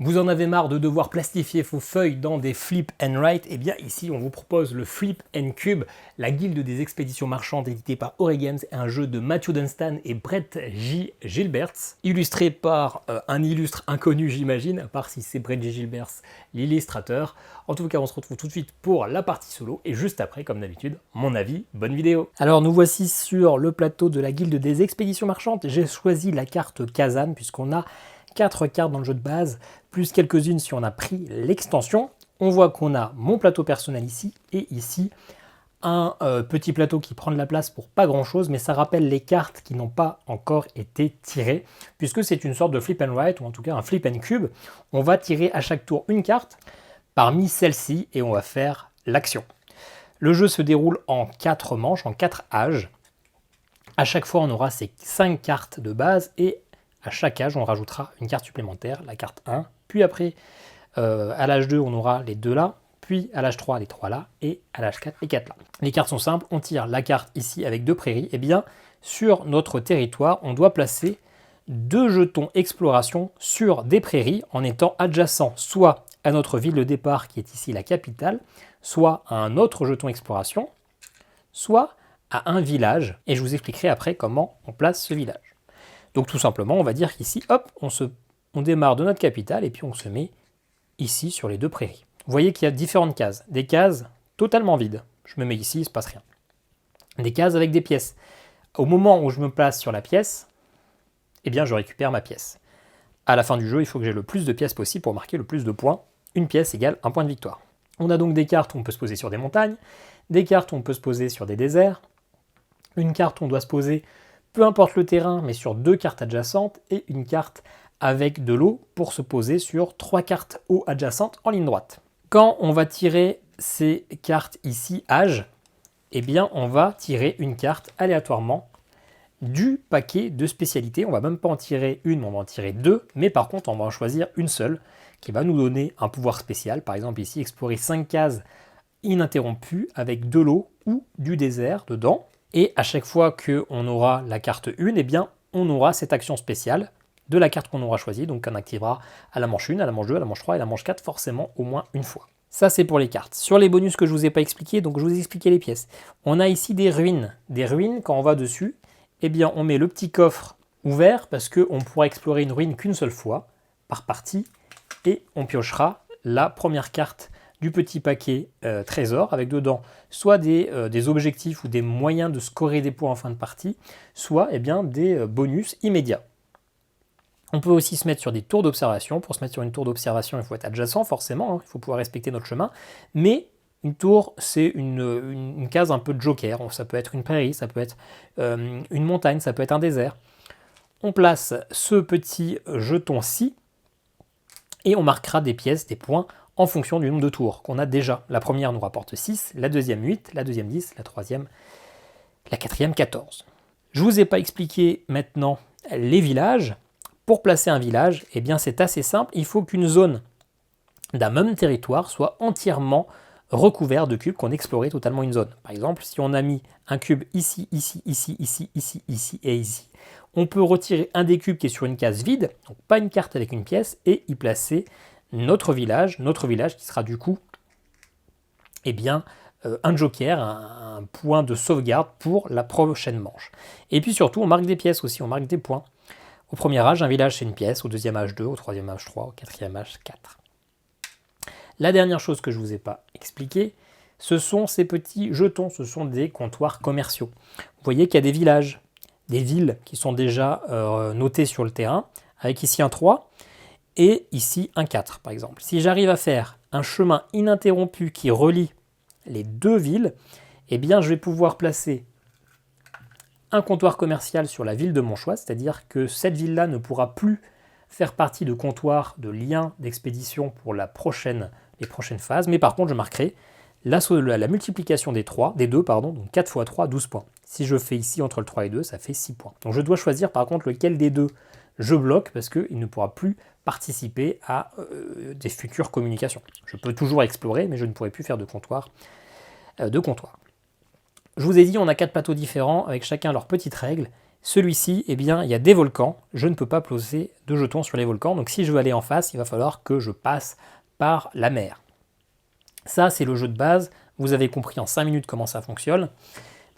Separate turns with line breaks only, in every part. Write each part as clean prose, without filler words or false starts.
Vous en avez marre de devoir plastifier vos feuilles dans des flip and write? Eh bien ici on vous propose le Flip and Cube, la guilde des expéditions marchandes édité par Oregames, un jeu de Matthew Dunstan et Brett J. Gilberts, illustré par un illustre inconnu j'imagine, à part si c'est Brett J. Gilberts l'illustrateur. En tout cas on se retrouve tout de suite pour la partie solo et juste après comme d'habitude mon avis, bonne vidéo. Alors nous voici sur le plateau de la guilde des expéditions marchandes. J'ai choisi la carte Kazan puisqu'on a 4 cartes dans le jeu de base, plus quelques-unes si on a pris l'extension. On voit qu'on a mon plateau personnel ici, et ici un petit plateau qui prend de la place pour pas grand-chose, mais ça rappelle les cartes qui n'ont pas encore été tirées, puisque c'est une sorte de flip and write, ou en tout cas un flip and cube. On va tirer à chaque tour une carte, parmi celles-ci, et on va faire l'action. Le jeu se déroule en 4 manches, en 4 âges. À chaque fois, on aura ces 5 cartes de base, et à chaque âge, on rajoutera une carte supplémentaire, la carte 1, puis après, à l'âge 2, on aura les 2 là, puis à l'âge 3, les 3 là, et à l'âge 4, les 4 là. Les cartes sont simples, on tire la carte ici avec 2 prairies, et bien sur notre territoire, on doit placer 2 jetons exploration sur des prairies en étant adjacents soit à notre ville de départ qui est ici la capitale, soit à un autre jeton exploration, soit à un village, et je vous expliquerai après comment on place ce village. Donc tout simplement, on va dire qu'ici, hop, on démarre de notre capitale et puis on se met ici sur les 2 prairies. Vous voyez qu'il y a différentes cases. Des cases totalement vides. Je me mets ici, il ne se passe rien. Des cases avec des pièces. Au moment où je me place sur la pièce, eh bien je récupère ma pièce. À la fin du jeu, il faut que j'ai le plus de pièces possible pour marquer le plus de points. Une pièce égale un point de victoire. On a donc des cartes où on peut se poser sur des montagnes, des cartes où on peut se poser sur des déserts, une carte où on doit se poser peu importe le terrain, mais sur 2 cartes adjacentes, et une carte avec de l'eau pour se poser sur 3 cartes eau adjacentes en ligne droite. Quand on va tirer ces cartes ici, âge, eh bien on va tirer une carte aléatoirement du paquet de spécialités. On va même pas en tirer une, mais on va en tirer 2, mais par contre on va en choisir une seule qui va nous donner un pouvoir spécial. Par exemple ici, explorer 5 cases ininterrompues avec de l'eau ou du désert dedans. Et à chaque fois qu'on aura la carte 1, eh bien, on aura cette action spéciale de la carte qu'on aura choisie, donc on activera à la manche 1, à la manche 2, à la manche 3 et à la manche 4 forcément au moins une fois. Ça c'est pour les cartes. Sur les bonus que je ne vous ai pas expliqué, donc je vous ai expliqué les pièces. On a ici des ruines. Des ruines, quand on va dessus, eh bien on met le petit coffre ouvert parce qu'on pourra explorer une ruine qu'une seule fois par partie et on piochera la première carte du petit paquet trésor avec dedans soit des objectifs ou des moyens de scorer des points en fin de partie, soit eh bien, des bonus immédiats. On peut aussi se mettre sur des tours d'observation. Pour se mettre sur une tour d'observation, il faut être adjacent forcément, hein, il faut pouvoir respecter notre chemin, mais une tour, c'est une case un peu de joker. Ça peut être une prairie, ça peut être une montagne, ça peut être un désert. On place ce petit jeton-ci et on marquera des pièces, des points, en fonction du nombre de tours qu'on a déjà. La première nous rapporte 6, la deuxième 8, la deuxième 10, la troisième, la quatrième 14. Je ne vous ai pas expliqué maintenant les villages. Pour placer un village, eh bien c'est assez simple. Il faut qu'une zone d'un même territoire soit entièrement recouverte de cubes, qu'on explorait totalement une zone. Par exemple, si on a mis un cube ici, ici, ici, ici, ici, ici et ici, on peut retirer un des cubes qui est sur une case vide, donc pas une carte avec une pièce, et y placer notre village qui sera du coup eh bien, un joker, un point de sauvegarde pour la prochaine manche. Et puis surtout, on marque des pièces aussi, on marque des points. Au premier âge, un village c'est une pièce, au deuxième âge 2, au troisième âge 3, au quatrième âge 4. La dernière chose que je ne vous ai pas expliqué, ce sont ces petits jetons, ce sont des comptoirs commerciaux. Vous voyez qu'il y a des villages, des villes qui sont déjà notées sur le terrain, avec ici un 3, et ici un 4 par exemple. Si j'arrive à faire un chemin ininterrompu qui relie les 2 villes, eh bien je vais pouvoir placer un comptoir commercial sur la ville de mon choix, c'est-à-dire que cette ville-là ne pourra plus faire partie de comptoir de lien d'expédition pour les prochaines phases, mais par contre je marquerai la multiplication des 2, donc 4 x 3, 12 points. Si je fais ici entre le 3 et 2, ça fait 6 points. Donc je dois choisir par contre lequel des 2 je bloque parce qu'il ne pourra plus participer à des futures communications. Je peux toujours explorer, mais je ne pourrai plus faire de comptoir. Je vous ai dit, on a 4 plateaux différents avec chacun leurs petites règles. Celui-ci, eh bien, il y a des volcans. Je ne peux pas poser de jetons sur les volcans. Donc si je veux aller en face, il va falloir que je passe par la mer. Ça, c'est le jeu de base. Vous avez compris en 5 minutes comment ça fonctionne.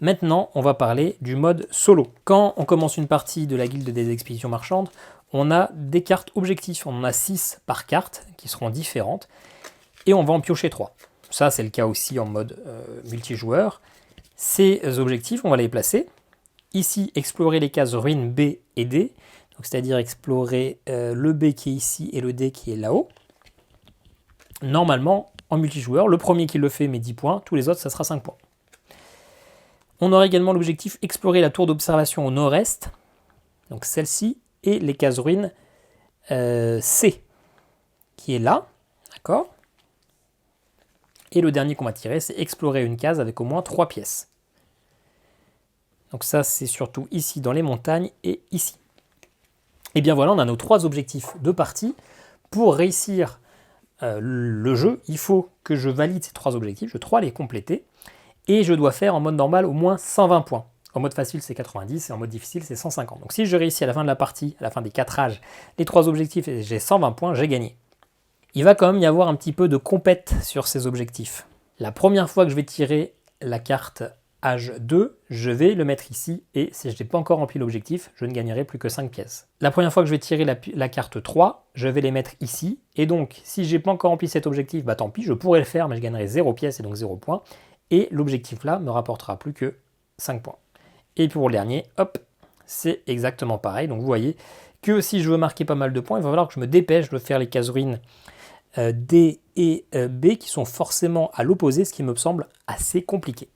Maintenant, on va parler du mode solo. Quand on commence une partie de la guilde des expéditions marchandes, on a des cartes objectifs. On en a 6 par carte qui seront différentes. Et on va en piocher 3. Ça, c'est le cas aussi en mode multijoueur. Ces objectifs, on va les placer. Ici, explorer les cases ruines B et D. C'est-à-dire explorer le B qui est ici et le D qui est là-haut. Normalement, en multijoueur, le premier qui le fait met 10 points, tous les autres, ça sera 5 points. On aura également l'objectif explorer la tour d'observation au nord-est, donc celle-ci, et les cases ruines C, qui est là, d'accord. Et le dernier qu'on va tirer, c'est explorer une case avec au moins 3 pièces. Donc ça, c'est surtout ici dans les montagnes et ici. Et bien voilà, on a nos 3 objectifs de partie. Pour réussir le jeu, il faut que je valide ces 3 objectifs, je dois les compléter. Et je dois faire en mode normal au moins 120 points. En mode facile, c'est 90 et en mode difficile, c'est 150. Donc si je réussis à la fin de la partie, à la fin des 4 âges, les 3 objectifs et j'ai 120 points, j'ai gagné. Il va quand même y avoir un petit peu de compète sur ces objectifs. La première fois que je vais tirer la carte âge 2, je vais le mettre ici et si je n'ai pas encore rempli l'objectif, je ne gagnerai plus que 5 pièces. La première fois que je vais tirer la carte 3, je vais les mettre ici et donc si je n'ai pas encore rempli cet objectif, bah tant pis, je pourrais le faire mais je gagnerai 0 pièces et donc 0 points. Et l'objectif là me rapportera plus que 5 points. Et pour le dernier, hop, c'est exactement pareil. Donc vous voyez que si je veux marquer pas mal de points, il va falloir que je me dépêche de faire les cases ruines D et B qui sont forcément à l'opposé, ce qui me semble assez compliqué.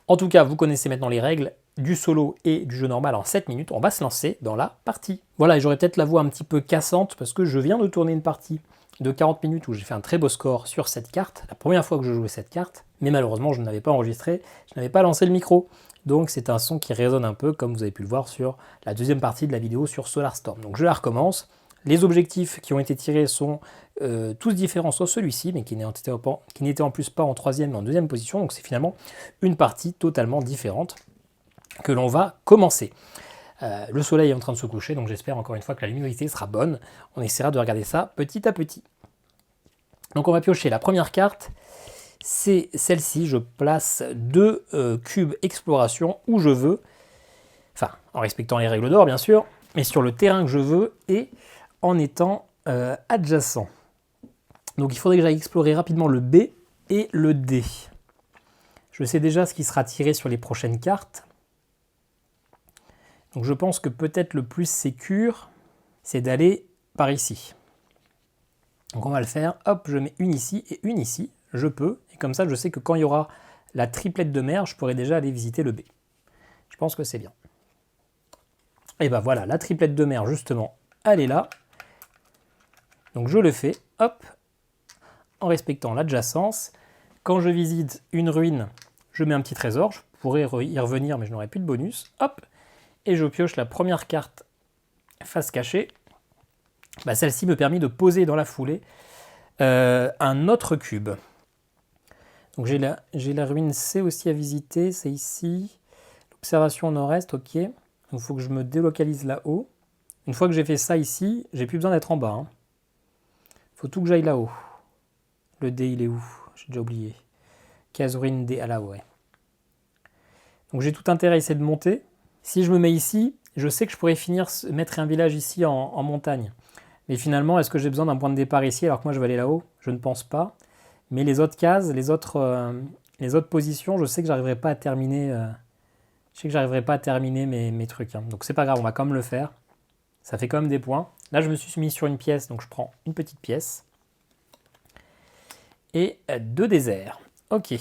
En tout cas, vous connaissez maintenant les règles du solo et du jeu normal en 7 minutes. On va se lancer dans la partie. Voilà, et j'aurais peut-être la voix un petit peu cassante parce que je viens de tourner une partie de 40 minutes où j'ai fait un très beau score sur cette carte, la première fois que je jouais cette carte, mais malheureusement je ne l'avais pas enregistré, je n'avais pas lancé le micro, donc c'est un son qui résonne un peu comme vous avez pu le voir sur la deuxième partie de la vidéo sur Solarstorm. Donc je la recommence, les objectifs qui ont été tirés sont tous différents sauf celui-ci, mais qui n'était en plus pas en troisième mais en deuxième position, donc c'est finalement une partie totalement différente que l'on va commencer. Le soleil est en train de se coucher, donc j'espère encore une fois que la luminosité sera bonne. On essaiera de regarder ça petit à petit. Donc on va piocher la première carte, c'est celle-ci. Je place 2 cubes exploration où je veux, enfin en respectant les règles d'or bien sûr, mais sur le terrain que je veux et en étant adjacent. Donc il faudrait que j'aille explorer rapidement le B et le D. Je sais déjà ce qui sera tiré sur les prochaines cartes. Donc je pense que peut-être le plus sécure, c'est d'aller par ici. Donc on va le faire, hop, je mets une ici et une ici, je peux, et comme ça je sais que quand il y aura la triplette de mer, je pourrai déjà aller visiter le B. Je pense que c'est bien. Et ben voilà, la triplette de mer justement, elle est là. Donc je le fais, hop, en respectant l'adjacence. Quand je visite une ruine, je mets un petit trésor, je pourrais y revenir mais je n'aurai plus de bonus, hop, et je pioche la première carte face cachée. Bah, celle-ci me permet de poser dans la foulée un autre cube. Donc j'ai la ruine C aussi à visiter, c'est ici. L'observation nord-est, ok. Donc il faut que je me délocalise là-haut. Une fois que j'ai fait ça ici, j'ai plus besoin d'être en bas. Il faut tout que j'aille là-haut. Le D, il est où? J'ai déjà oublié. Case ruine D, à là-haut, ouais. Donc j'ai tout intérêt à essayer de monter. Si je me mets ici, je sais que je pourrais mettre un village ici en montagne. Mais finalement, est-ce que j'ai besoin d'un point de départ ici alors que moi je vais aller là-haut? Je ne pense pas. Mais les autres cases, les autres positions, je sais que j'arriverai pas à terminer. Mes trucs. Donc c'est pas grave, on va quand même le faire. Ça fait quand même des points. Là, je me suis mis sur une pièce, donc je prends une petite pièce. Et 2 déserts. Ok.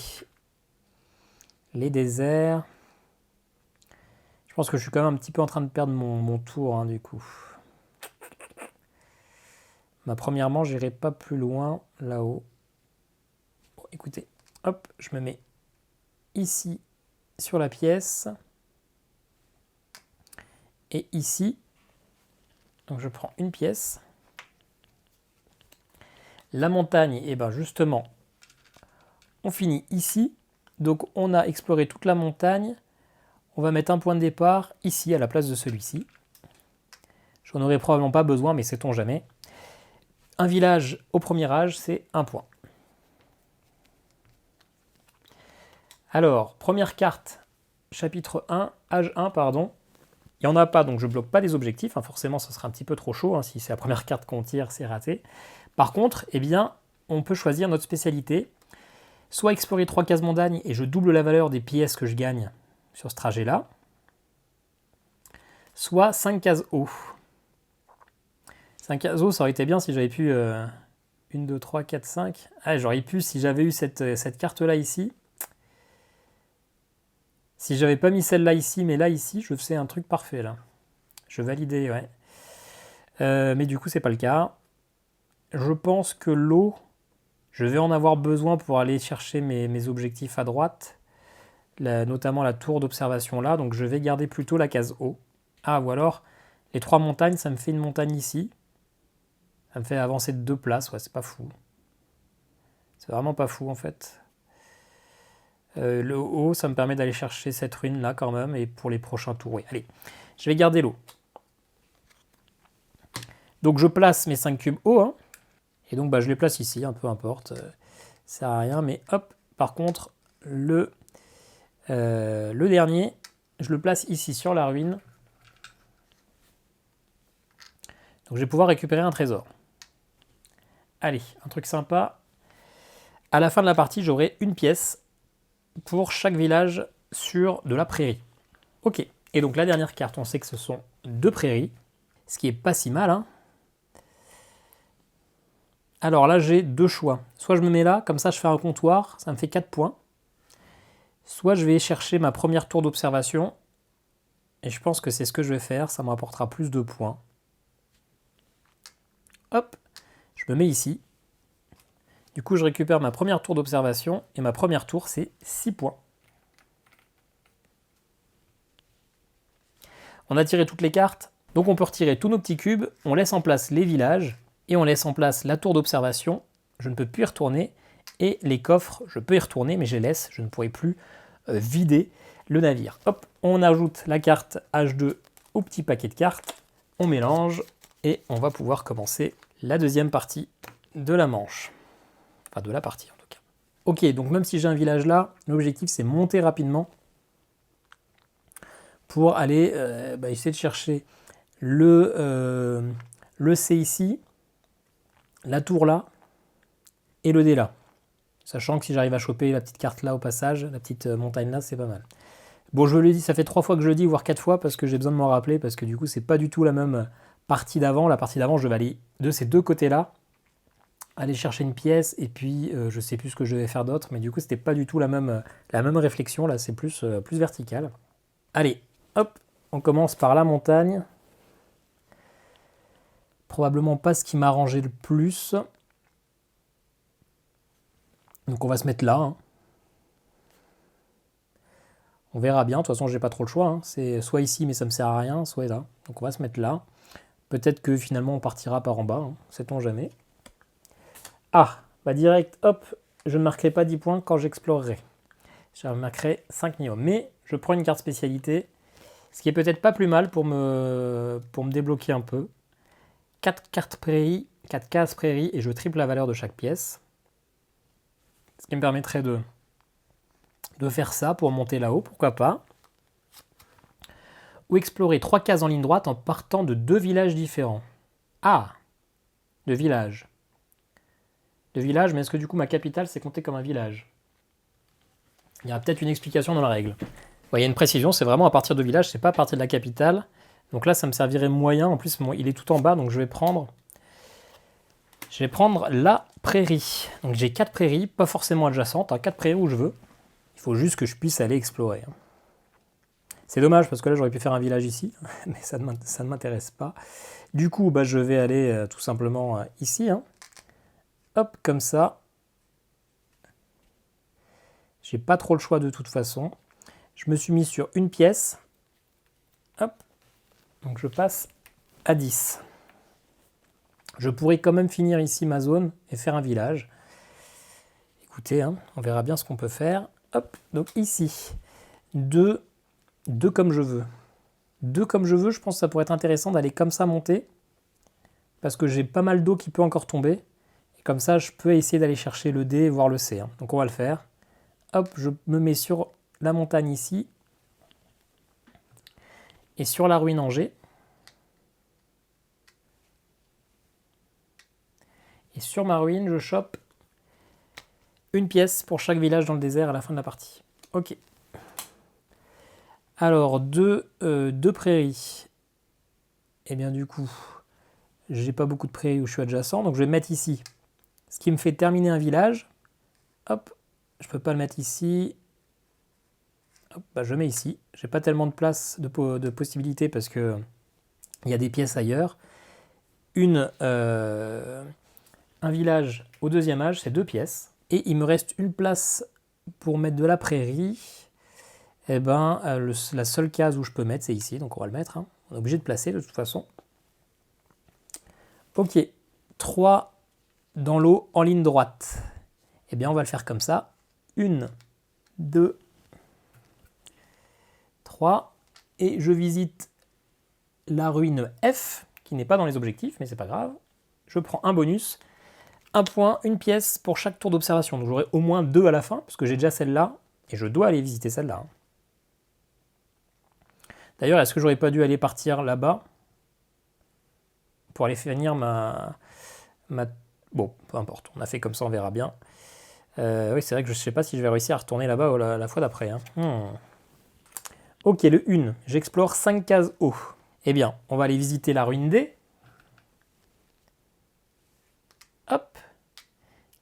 Les déserts. Je pense que je suis quand même un petit peu en train de perdre mon tour, du coup. Premièrement, j'irai pas plus loin là-haut. Bon, écoutez, hop, je me mets ici sur la pièce. Et ici, donc je prends une pièce. La montagne, et ben justement, on finit ici. Donc on a exploré toute la montagne. On va mettre un point de départ ici à la place de celui-ci. J'en aurais probablement pas besoin, mais sait-on jamais. Un village au premier âge, c'est 1 point. Alors, première carte, chapitre 1, âge 1, pardon. Il n'y en a pas, donc je ne bloque pas des objectifs. Forcément, ça sera un petit peu trop chaud. Si c'est la première carte qu'on tire, c'est raté. Par contre, eh bien, on peut choisir notre spécialité. Soit explorer 3 cases montagne et je double la valeur des pièces que je gagne sur ce trajet-là. Soit 5 cases eau. 5 cases eau, ça aurait été bien si j'avais pu... 1, 2, 3, 4, 5. Ah, j'aurais pu, si j'avais eu cette carte-là ici. Si j'avais pas mis celle-là ici, mais là ici, je faisais un truc parfait là. Je validais, ouais. Mais du coup, c'est pas le cas. Je pense que l'eau, je vais en avoir besoin pour aller chercher mes objectifs à droite, notamment la tour d'observation là. Donc je vais garder plutôt la case eau. Ah, ou alors, les 3 montagnes, ça me fait une montagne ici. Ça me fait avancer de 2 places, ouais, c'est pas fou. C'est vraiment pas fou en fait. Le haut, ça me permet d'aller chercher cette ruine là quand même, et pour les prochains tours, oui. Allez, je vais garder l'eau. Donc je place mes 5 cubes haut, hein, et donc je les place ici, peu importe, ça sert à rien, mais hop, par contre, le dernier, je le place ici sur la ruine. Donc je vais pouvoir récupérer un trésor. Allez, un truc sympa. À la fin de la partie, j'aurai une pièce pour chaque village sur de la prairie. Ok, et donc la dernière carte, on sait que ce sont 2 prairies, ce qui est pas si mal. Hein. Alors là, j'ai 2 choix. Soit je me mets là, comme ça je fais un comptoir, ça me fait 4 points. Soit je vais chercher ma première tour d'observation, et je pense que c'est ce que je vais faire, ça me rapportera plus de points. Hop, je me mets ici. Du coup, je récupère ma première tour d'observation, et ma première tour, c'est 6 points. On a tiré toutes les cartes, donc on peut retirer tous nos petits cubes, on laisse en place les villages, et on laisse en place la tour d'observation, je ne peux plus y retourner, et les coffres, je peux y retourner, mais je les laisse, je ne pourrai plus vider le navire. Hop, on ajoute la carte H2 au petit paquet de cartes, on mélange, et on va pouvoir commencer la deuxième partie de la manche. Enfin, de la partie en tout cas. Ok, donc même si j'ai un village là, l'objectif c'est monter rapidement pour aller essayer de chercher le C ici, la tour là et le D là. Sachant que si j'arrive à choper la petite carte là au passage, la petite montagne là, c'est pas mal. Bon, je le dis, ça fait 3 fois que je le dis, voire 4 fois, parce que j'ai besoin de m'en rappeler, parce que du coup, c'est pas du tout la même partie d'avant. La partie d'avant, je vais aller de ces 2 côtés-là, aller chercher une pièce, et puis je sais plus ce que je vais faire d'autre, mais du coup, c'était pas du tout la même réflexion, là, c'est plus vertical. Allez, hop, on commence par la montagne. Probablement pas ce qui m'a arrangé le plus. Donc on va se mettre là. Hein. On verra bien, de toute façon j'ai pas trop le choix. Hein. C'est soit ici mais ça me sert à rien, soit là. Donc on va se mettre là. Peut-être que finalement on partira par en bas, hein. Sait-on jamais. Ah, direct, hop, je ne marquerai pas 10 points quand j'explorerai. Je marquerai 5 minimum. Mais je prends une carte spécialité, ce qui est peut-être pas plus mal pour me débloquer un peu. 4 cartes prairie, 4 cases prairie, et je triple la valeur de chaque pièce. Ce qui me permettrait de faire ça pour monter là-haut, pourquoi pas. Ou explorer 3 cases en ligne droite en partant de 2 villages différents. Ah, 2 villages. 2 villages, mais est-ce que du coup ma capitale c'est compté comme un village? Il y a peut-être une explication dans la règle. Ouais, il y a une précision, c'est vraiment à partir de village, c'est pas à partir de la capitale. Donc là ça me servirait moyen, en plus il est tout en bas, donc je vais prendre la prairie. Donc j'ai 4 prairies, pas forcément adjacentes, 4 prairies où je veux. Il faut juste que je puisse aller explorer. C'est dommage parce que là j'aurais pu faire un village ici, mais ça ne m'intéresse pas. Du coup, je vais aller tout simplement ici. Hein. Hop, comme ça. J'ai pas trop le choix de toute façon. Je me suis mis sur une pièce. Hop. Donc je passe à 10. Je pourrais quand même finir ici ma zone et faire un village. Écoutez, hein, on verra bien ce qu'on peut faire. Hop, donc ici, 2, 2 comme je veux. 2 comme je veux, je pense que ça pourrait être intéressant d'aller comme ça monter. Parce que j'ai pas mal d'eau qui peut encore tomber. Et comme ça, je peux essayer d'aller chercher le D, voire le C. Hein. Donc on va le faire. Hop, je me mets sur la montagne ici. Et sur la ruine en G. Et sur ma ruine, je chope une pièce pour chaque village dans le désert à la fin de la partie. Ok. Alors, deux prairies. Et bien du coup, j'ai pas beaucoup de prairies où je suis adjacent, donc je vais mettre ici. Ce qui me fait terminer un village. Hop, je peux pas le mettre ici. Hop, bah je mets ici. J'ai pas tellement de place, de possibilités parce que il y a des pièces ailleurs. Un village au 2e âge, c'est 2 pièces. Et il me reste une place pour mettre de la prairie. Et ben, la seule case où je peux mettre, c'est ici. Donc on va le mettre. Hein. On est obligé de placer de toute façon. Ok. 3 dans l'eau en ligne droite. Eh bien, on va le faire comme ça. 1, 2, 3. Et je visite la ruine F, qui n'est pas dans les objectifs, mais c'est pas grave. Je prends un bonus. 1 point, une pièce pour chaque tour d'observation. Donc j'aurai au moins 2 à la fin, parce que j'ai déjà celle-là, et je dois aller visiter celle-là. D'ailleurs, est-ce que j'aurais pas dû aller partir là-bas pour aller finir ma... Bon, peu importe, on a fait comme ça, on verra bien. Oui, c'est vrai que je ne sais pas si je vais réussir à retourner là-bas la fois d'après. Hein. Ok, le 1, j'explore 5 cases haut. Eh bien, on va aller visiter la ruine D. Hop,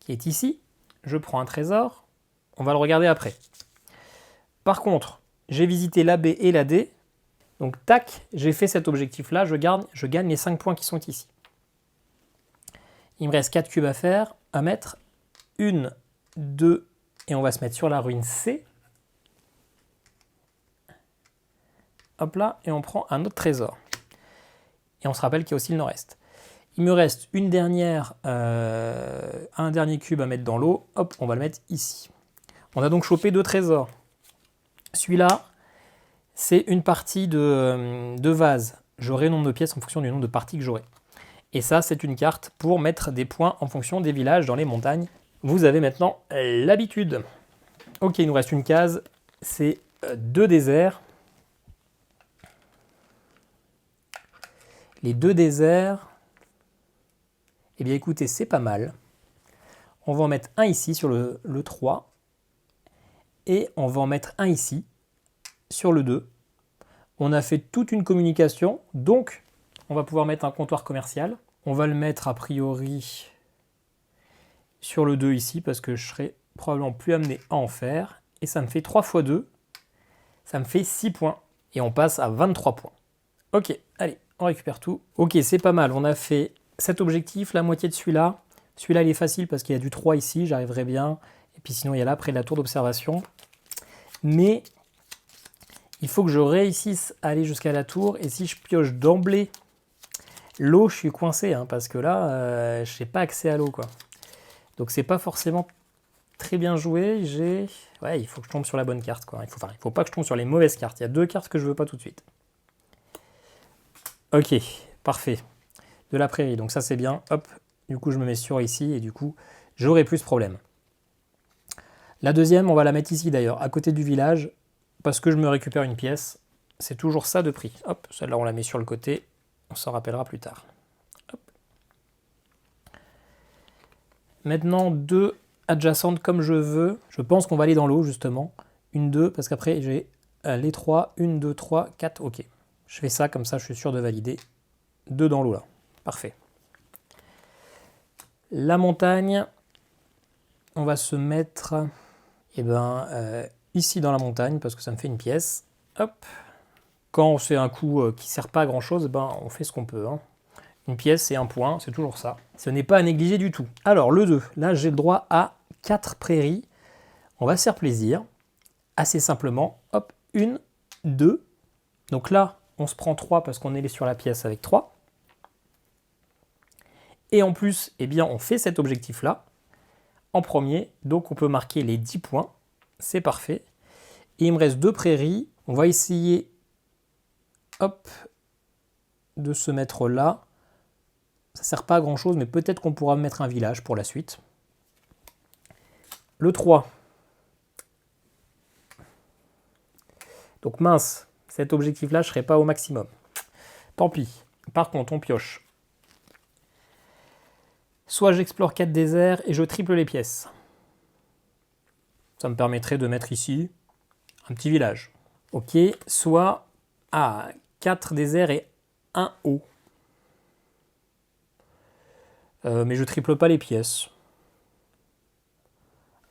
qui est ici. Je prends un trésor. On va le regarder après. Par contre, j'ai visité la B et la D. Donc, tac, j'ai fait cet objectif-là. Je gagne les 5 points qui sont ici. Il me reste 4 cubes à faire, à mettre. 1, 2, et on va se mettre sur la ruine C. Hop là, et on prend un autre trésor. Et on se rappelle qu'il y a aussi le nord-est. Il me reste un dernier cube à mettre dans l'eau. Hop, on va le mettre ici. On a donc chopé 2 trésors. Celui-là, c'est une partie de vase. J'aurai le nombre de pièces en fonction du nombre de parties que j'aurai. Et ça, c'est une carte pour mettre des points en fonction des villages dans les montagnes. Vous avez maintenant l'habitude. Ok, il nous reste une case. C'est 2 déserts. Les 2 déserts, eh bien écoutez, c'est pas mal. On va en mettre un ici sur le 3. Et on va en mettre un ici sur le 2. On a fait toute une communication, donc on va pouvoir mettre un comptoir commercial. On va le mettre a priori sur le 2 ici, parce que je serai probablement plus amené à en faire. Et ça me fait 3 x 2. Ça me fait 6 points. Et on passe à 23 points. Ok, allez. On récupère tout. Ok, c'est pas mal. On a fait cet objectif, la moitié de celui-là. Celui-là, il est facile parce qu'il y a du 3 ici, j'arriverai bien. Et puis sinon, il y a là, près de la tour d'observation. Mais il faut que je réussisse à aller jusqu'à la tour. Et si je pioche d'emblée l'eau, je suis coincé. Hein, parce que là, je n'ai pas accès à l'eau, quoi. Donc, c'est pas forcément très bien joué. Ouais, il faut que je tombe sur la bonne carte, quoi. Il faut pas que je tombe sur les mauvaises cartes. Il y a 2 cartes que je veux pas tout de suite. Ok, parfait. De la prairie, donc ça c'est bien. Hop, du coup je me mets sur ici et du coup j'aurai plus de problème. La deuxième, on va la mettre ici d'ailleurs, à côté du village, parce que je me récupère une pièce. C'est toujours ça de prix. Hop, celle-là on la met sur le côté, on s'en rappellera plus tard. Hop. Maintenant 2 adjacentes comme je veux. Je pense qu'on va aller dans l'eau justement. 1, 2, parce qu'après j'ai les 3, 1, 2, 3, 4, ok. Je fais ça, comme ça je suis sûr de valider. 2 dans l'eau là. Parfait. La montagne, on va se mettre ici dans la montagne parce que ça me fait une pièce. Hop. Quand c'est un coup qui ne sert pas à grand chose, on fait ce qu'on peut. Hein. Une pièce et un point, c'est toujours ça. Ce n'est pas à négliger du tout. Alors le 2, là j'ai le droit à 4 prairies. On va se faire plaisir. Assez simplement. Hop, 1, 2. Donc là, on se prend 3 parce qu'on est sur la pièce avec 3. Et en plus, eh bien, on fait cet objectif-là en premier. Donc on peut marquer les 10 points. C'est parfait. Et il me reste 2 prairies. On va essayer, hop, de se mettre là. Ça ne sert pas à grand chose, mais peut-être qu'on pourra mettre un village pour la suite. Le 3. Donc mince, cet objectif-là, je ne serai pas au maximum. Tant pis. Par contre, on pioche. Soit j'explore 4 déserts et je triple les pièces. Ça me permettrait de mettre ici un petit village. Ok, soit 4 déserts et 1 haut. Mais je triple pas les pièces.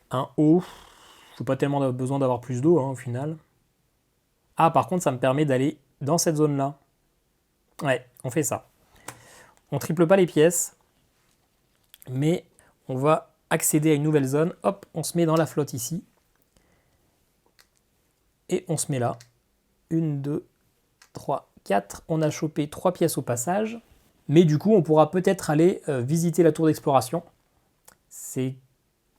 Un haut, je n'ai pas tellement besoin d'avoir plus d'eau au final. Ah, par contre, ça me permet d'aller dans cette zone-là. Ouais, on fait ça. On triple pas les pièces, mais on va accéder à une nouvelle zone. Hop, on se met dans la flotte ici. Et on se met là. 1, 2, 3, 4. On a chopé 3 pièces au passage. Mais du coup, on pourra peut-être aller visiter la tour d'exploration. C'est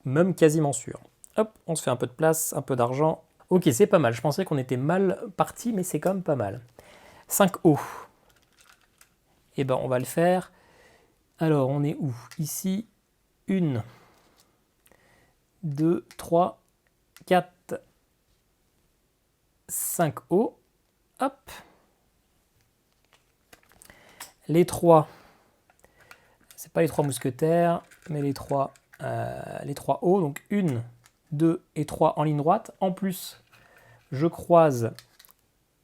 même quasiment sûr. Hop, on se fait un peu de place, un peu d'argent. Ok, c'est pas mal. Je pensais qu'on était mal parti, mais c'est quand même pas mal. 5 hauts. Eh ben, on va le faire. Alors, on est où? Ici, 1, 2, 3, 4, 5 hauts. Hop. Les 3, c'est pas les 3 mousquetaires, mais les 3 hauts. Donc 1, 2 et 3 en ligne droite. En plus, je croise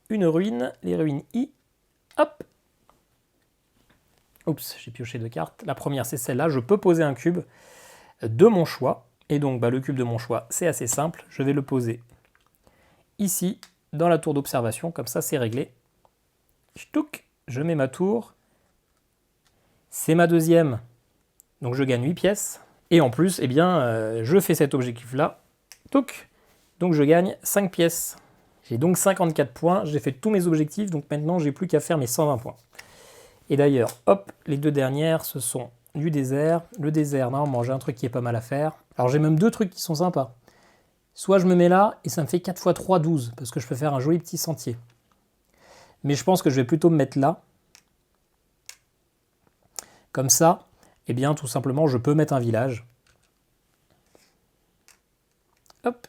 une ruine, les ruines I. Hop. Oups, j'ai pioché 2 cartes. La première, c'est celle-là. Je peux poser un cube de mon choix. Et donc, le cube de mon choix, c'est assez simple. Je vais le poser ici, dans la tour d'observation. Comme ça, c'est réglé. Je mets ma tour. C'est ma deuxième. Donc, je gagne 8 pièces. Et en plus, eh bien, je fais cet objectif-là. Donc, je gagne 5 pièces. J'ai donc 54 points. J'ai fait tous mes objectifs. Donc, maintenant, j'ai plus qu'à faire mes 120 points. Et d'ailleurs, hop, les 2 dernières, ce sont du désert. Le désert, normalement, j'ai un truc qui est pas mal à faire. Alors, j'ai même 2 trucs qui sont sympas. Soit je me mets là, et ça me fait 4 x 3, 12, parce que je peux faire un joli petit sentier. Mais je pense que je vais plutôt me mettre là. Comme ça, eh bien, tout simplement, je peux mettre un village. Hop.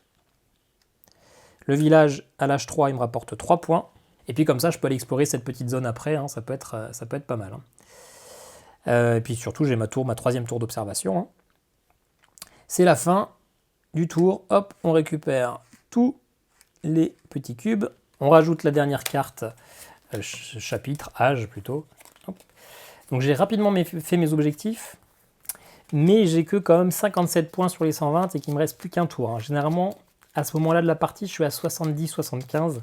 Le village à l'âge 3, il me rapporte 3 points. Et puis comme ça, je peux aller explorer cette petite zone après. Hein, ça peut être pas mal. Hein. Et puis surtout, j'ai ma troisième tour d'observation. Hein. C'est la fin du tour. Hop, on récupère tous les petits cubes. On rajoute la dernière carte, chapitre, âge plutôt. Hop. Donc j'ai rapidement fait mes objectifs. Mais j'ai que quand même 57 points sur les 120 et qu'il me reste plus qu'un tour. Hein. Généralement, à ce moment-là de la partie, je suis à 70-75.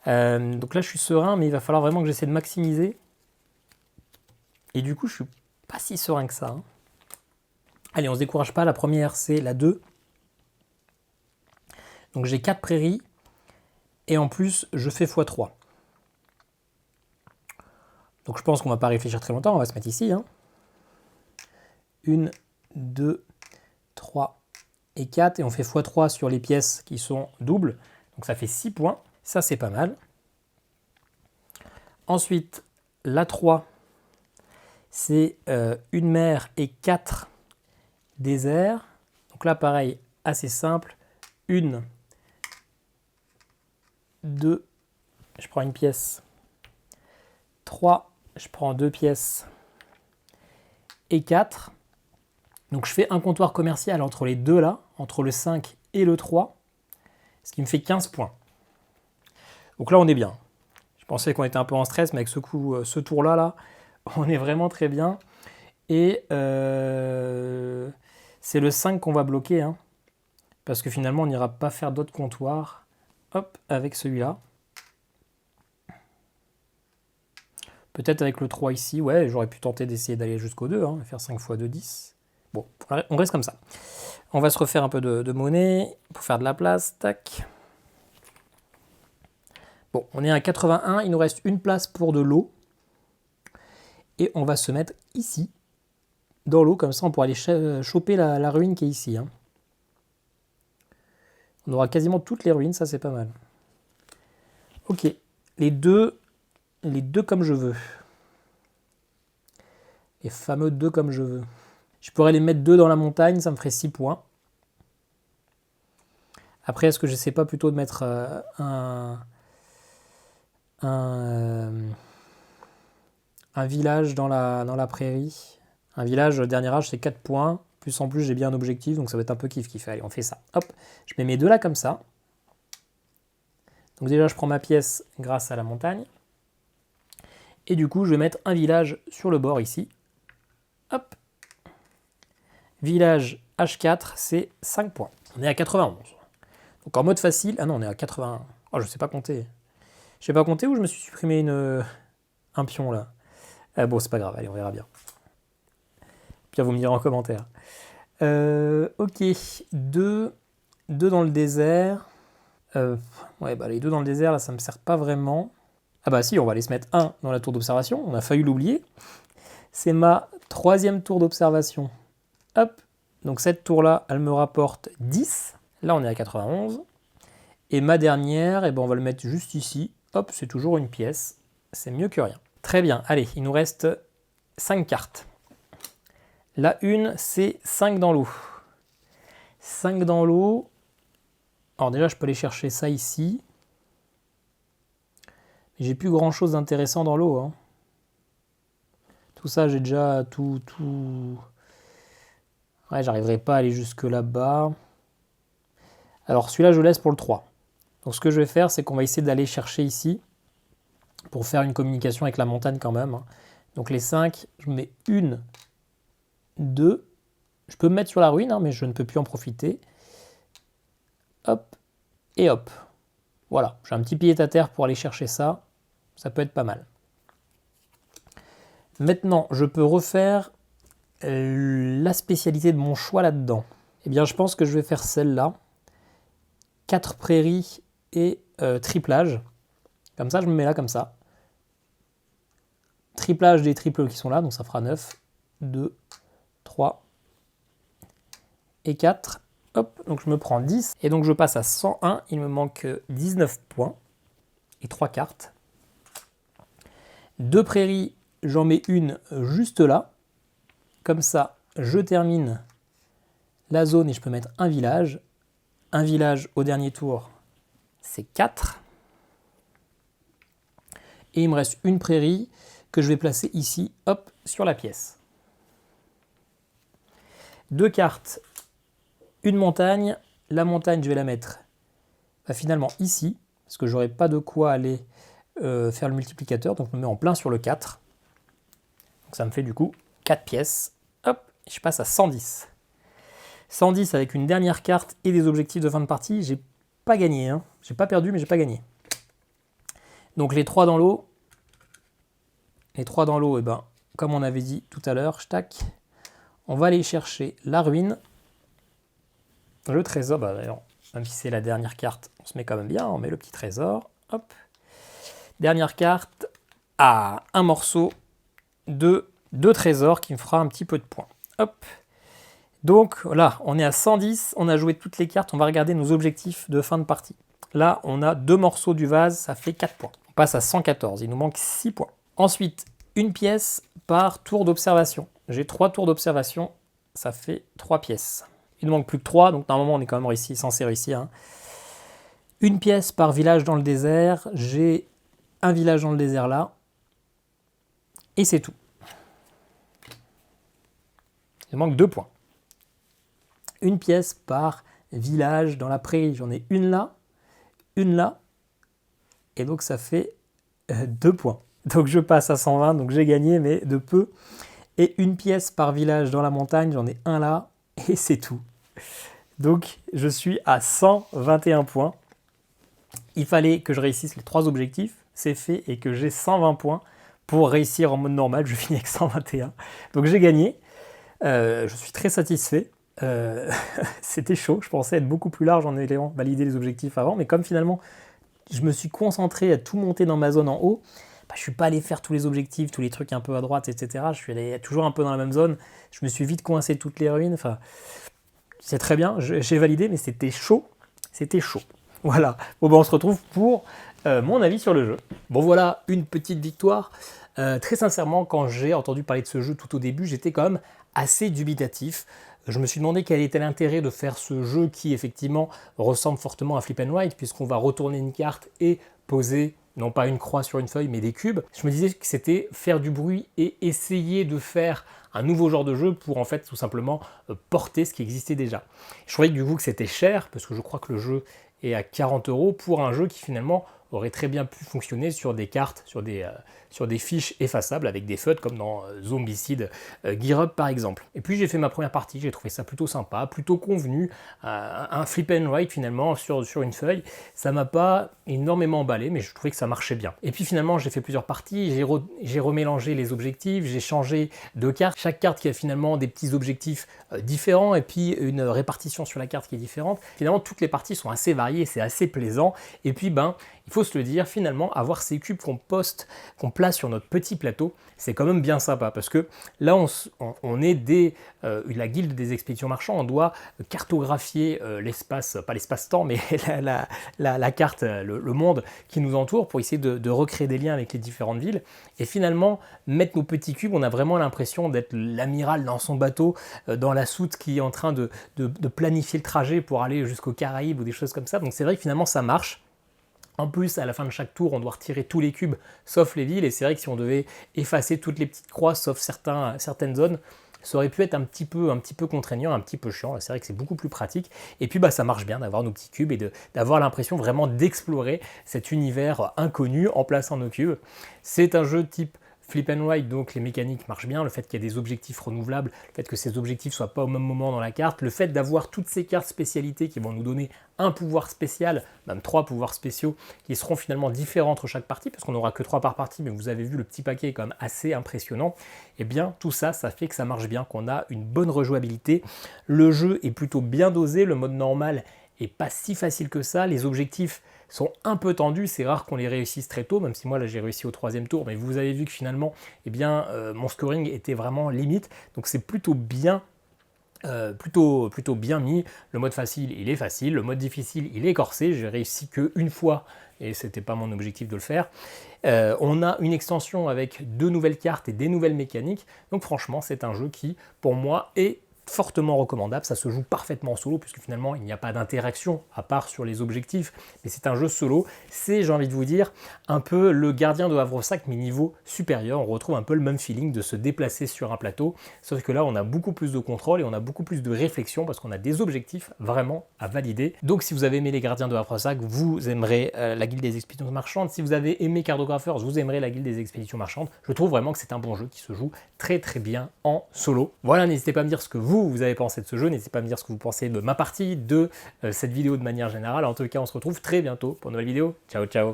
Donc là, je suis serein, mais il va falloir vraiment que j'essaie de maximiser. Et du coup, je suis pas si serein que ça. Hein. Allez, on se décourage pas. La première, c'est la 2. Donc j'ai 4 prairies. Et en plus, je fais x3. Donc je pense qu'on va pas réfléchir très longtemps. On va se mettre ici. Hein. 1, 2, 3 et 4. Et on fait x3 sur les pièces qui sont doubles. Donc ça fait 6 points. Ça, c'est pas mal. Ensuite, la 3, c'est une mer et 4 déserts. Donc là, pareil, assez simple. 1, 2, je prends une pièce. 3, je prends 2 pièces. Et 4. Donc je fais un comptoir commercial entre les deux là, entre le 5 et le 3, ce qui me fait 15 points. Donc là, on est bien. Je pensais qu'on était un peu en stress, mais avec ce tour-là, on est vraiment très bien. Et c'est le 5 qu'on va bloquer, hein, parce que finalement, on n'ira pas faire d'autres comptoirs. Hop, avec celui-là. Peut-être avec le 3 ici, ouais, j'aurais pu tenter d'essayer d'aller jusqu'au 2, hein, faire 5 x 2, 10. Bon, on reste comme ça. On va se refaire un peu de monnaie pour faire de la place. Tac. Bon, on est à 81, il nous reste une place pour de l'eau. Et on va se mettre ici, dans l'eau, comme ça on pourra aller choper la ruine qui est ici. Hein. On aura quasiment toutes les ruines, ça c'est pas mal. Ok, les deux comme je veux. Les fameux 2 comme je veux. Je pourrais les mettre 2 dans la montagne, ça me ferait 6 points. Après, est-ce que je sais pas plutôt de mettre un village dans la prairie? Un village, le dernier âge, c'est 4 points. Plus en plus, j'ai bien un objectif, donc ça va être un peu kiff-kiff. Allez, on fait ça. Hop, je mets mes 2 là comme ça. Donc déjà, je prends ma pièce grâce à la montagne. Et du coup, je vais mettre un village sur le bord ici. Hop. Village H4, c'est 5 points. On est à 91. Donc en mode facile... Ah non, on est à 81. Oh, je sais pas compter. Je sais pas compter ou je me suis supprimé un pion là. Bon, c'est pas grave, allez, on verra bien. Puis vous me direz en commentaire. Ok, 2 dans le désert. Ouais, bah les 2 dans le désert, là, ça me sert pas vraiment. Ah bah si, on va aller se mettre 1 dans la tour d'observation. On a failli l'oublier. C'est ma 3e tour d'observation. Hop. Donc cette tour-là, elle me rapporte 10. Là, on est à 91. Et ma dernière, eh ben, on va le mettre juste ici. Hop, c'est toujours une pièce. C'est mieux que rien. Très bien. Allez, il nous reste 5 cartes. La une, c'est 5 dans l'eau. 5 dans l'eau. Alors déjà, je peux aller chercher ça ici. J'ai plus grand-chose d'intéressant dans l'eau. Hein. Tout ça, j'ai déjà tout... Ouais, j'arriverai pas à aller jusque là-bas. Alors celui-là, je le laisse pour le 3. Donc ce que je vais faire, c'est qu'on va essayer d'aller chercher ici pour faire une communication avec la montagne quand même. Donc les 5, je mets 1, 2. Je peux me mettre sur la ruine, hein, mais je ne peux plus en profiter. Hop, et hop. Voilà, j'ai un petit pied à terre pour aller chercher ça. Ça peut être pas mal. Maintenant, je peux refaire la spécialité de mon choix là-dedans. Eh bien, je pense que je vais faire celle-là. 4 prairies et triplage. Comme ça, je me mets là comme ça. Triplage des triples qui sont là, donc ça fera 9, 2, 3 et 4. Hop, donc je me prends 10. Et donc je passe à 101. Il me manque 19 points et 3 cartes. 2 prairies, j'en mets une juste là. Comme ça, je termine la zone et je peux mettre un village. Un village au dernier tour, c'est 4. Et il me reste une prairie que je vais placer ici, hop, sur la pièce. 2 cartes, une montagne. La montagne, je vais la mettre finalement ici, parce que j'aurai pas de quoi aller faire le multiplicateur, donc je me mets en plein sur le 4. Donc ça me fait du coup 4 pièces. Hop, je passe à 110. 110 avec une dernière carte et des objectifs de fin de partie. J'ai pas gagné, hein. J'ai pas perdu, mais j'ai pas gagné. Donc les 3 dans l'eau. Les 3 dans l'eau, et ben, comme on avait dit tout à l'heure, tac, on va aller chercher la ruine. Le trésor, bah d'ailleurs, même si c'est la dernière carte, on se met quand même bien, on met le petit trésor. Hop. Dernière carte. Ah, un morceau de trésor qui me fera un petit peu de points. Hop. Donc là, on est à 110, on a joué toutes les cartes, on va regarder nos objectifs de fin de partie. Là, on a 2 morceaux du vase, ça fait 4 points. On passe à 114, il nous manque 6 points. Ensuite, une pièce par tour d'observation. J'ai 3 tours d'observation, ça fait 3 pièces. Il ne manque plus que 3, donc normalement on est quand même censé réussir. Hein. Une pièce par village dans le désert, j'ai un village dans le désert là, et c'est tout. Il manque 2 points. Une pièce par village dans la prairie. J'en ai une là, et donc ça fait 2 points. Donc je passe à 120, donc j'ai gagné, mais de peu. Et une pièce par village dans la montagne, j'en ai un là, et c'est tout. Donc je suis à 121 points. Il fallait que je réussisse les 3 objectifs, c'est fait, et que j'ai 120 points pour réussir en mode normal. Je finis avec 121. Donc j'ai gagné. Je suis très satisfait. C'était chaud, je pensais être beaucoup plus large en ayant validé les objectifs avant, mais comme finalement je me suis concentré à tout monter dans ma zone en haut, bah, je suis pas allé faire tous les objectifs, tous les trucs un peu à droite, etc. Je suis allé toujours un peu dans la même zone, je me suis vite coincé toutes les ruines, enfin, c'est très bien, j'ai validé, mais c'était chaud, voilà. Bon, bah, on se retrouve pour mon avis sur le jeu. Bon voilà, une petite victoire. Très sincèrement, quand j'ai entendu parler de ce jeu tout au début, j'étais quand même assez dubitatif. Je me suis demandé quel était l'intérêt de faire ce jeu qui effectivement ressemble fortement à Flip and Write, puisqu'on va retourner une carte et poser non pas une croix sur une feuille, mais des cubes. Je me disais que c'était faire du bruit et essayer de faire un nouveau genre de jeu pour en fait tout simplement porter ce qui existait déjà. Je trouvais du coup que c'était cher, parce que je crois que le jeu est à 40 € pour un jeu qui finalement aurait très bien pu fonctionner sur des cartes, sur des fiches effaçables avec des FUD comme dans Zombicide Gear Up par exemple. Et puis j'ai fait ma première partie, j'ai trouvé ça plutôt sympa, plutôt convenu, un flip and write finalement sur une feuille. Ça m'a pas énormément emballé, mais je trouvais que ça marchait bien. Et puis finalement j'ai fait plusieurs parties, j'ai remélangé les objectifs, j'ai changé de carte, chaque carte qui a finalement des petits objectifs différents et puis une répartition sur la carte qui est différente. Finalement toutes les parties sont assez variées, c'est assez plaisant. Et puis il faut se le dire, finalement, avoir ces cubes qu'on place sur notre petit plateau, c'est quand même bien sympa parce que là, on est la guilde des expéditions marchands, on doit cartographier l'espace, pas l'espace-temps, mais la carte, le monde qui nous entoure pour essayer de recréer des liens avec les différentes villes. Et finalement, mettre nos petits cubes, on a vraiment l'impression d'être l'amiral dans son bateau, dans la soute qui est en train de planifier le trajet pour aller jusqu'aux Caraïbes ou des choses comme ça. Donc c'est vrai que finalement, ça marche. En plus, à la fin de chaque tour, on doit retirer tous les cubes, sauf les villes. Et c'est vrai que si on devait effacer toutes les petites croix, sauf certaines zones, ça aurait pu être un petit peu contraignant, un petit peu chiant. C'est vrai que c'est beaucoup plus pratique. Et puis, ça marche bien d'avoir nos petits cubes et d'avoir l'impression vraiment d'explorer cet univers inconnu en plaçant nos cubes. C'est un jeu type Flip and Write, donc les mécaniques marchent bien, le fait qu'il y ait des objectifs renouvelables, le fait que ces objectifs ne soient pas au même moment dans la carte, le fait d'avoir toutes ces cartes spécialités qui vont nous donner un pouvoir spécial, même 3 pouvoirs spéciaux, qui seront finalement différents entre chaque partie, parce qu'on n'aura que 3 par partie, mais vous avez vu, le petit paquet est quand même assez impressionnant. Et bien tout ça, ça fait que ça marche bien, qu'on a une bonne rejouabilité. Le jeu est plutôt bien dosé, le mode normal est pas si facile que ça, les objectifs sont un peu tendus, c'est rare qu'on les réussisse très tôt, même si moi là j'ai réussi au 3e tour, mais vous avez vu que finalement mon scoring était vraiment limite, donc c'est plutôt bien bien mis. Le mode facile il est facile, le mode difficile il est corsé, j'ai réussi qu'une fois et c'était pas mon objectif de le faire. On a une extension avec 2 nouvelles cartes et des nouvelles mécaniques, donc franchement c'est un jeu qui pour moi est fortement recommandable, ça se joue parfaitement en solo puisque finalement il n'y a pas d'interaction à part sur les objectifs, mais c'est un jeu solo, c'est, j'ai envie de vous dire, un peu le gardien de Havresac mais niveau supérieur. On retrouve un peu le même feeling de se déplacer sur un plateau, sauf que là on a beaucoup plus de contrôle et on a beaucoup plus de réflexion parce qu'on a des objectifs vraiment à valider. Donc si vous avez aimé les gardiens de Havresac, vous aimerez la guilde des expéditions marchandes. Si vous avez aimé Cartographers, vous aimerez la guilde des expéditions marchandes. Je trouve vraiment que c'est un bon jeu qui se joue très très bien en solo. Voilà, n'hésitez pas à me dire ce que vous avez pensé de ce jeu, n'hésitez pas à me dire ce que vous pensez de ma partie, de cette vidéo de manière générale. En tout cas, on se retrouve très bientôt pour une nouvelle vidéo. Ciao, ciao!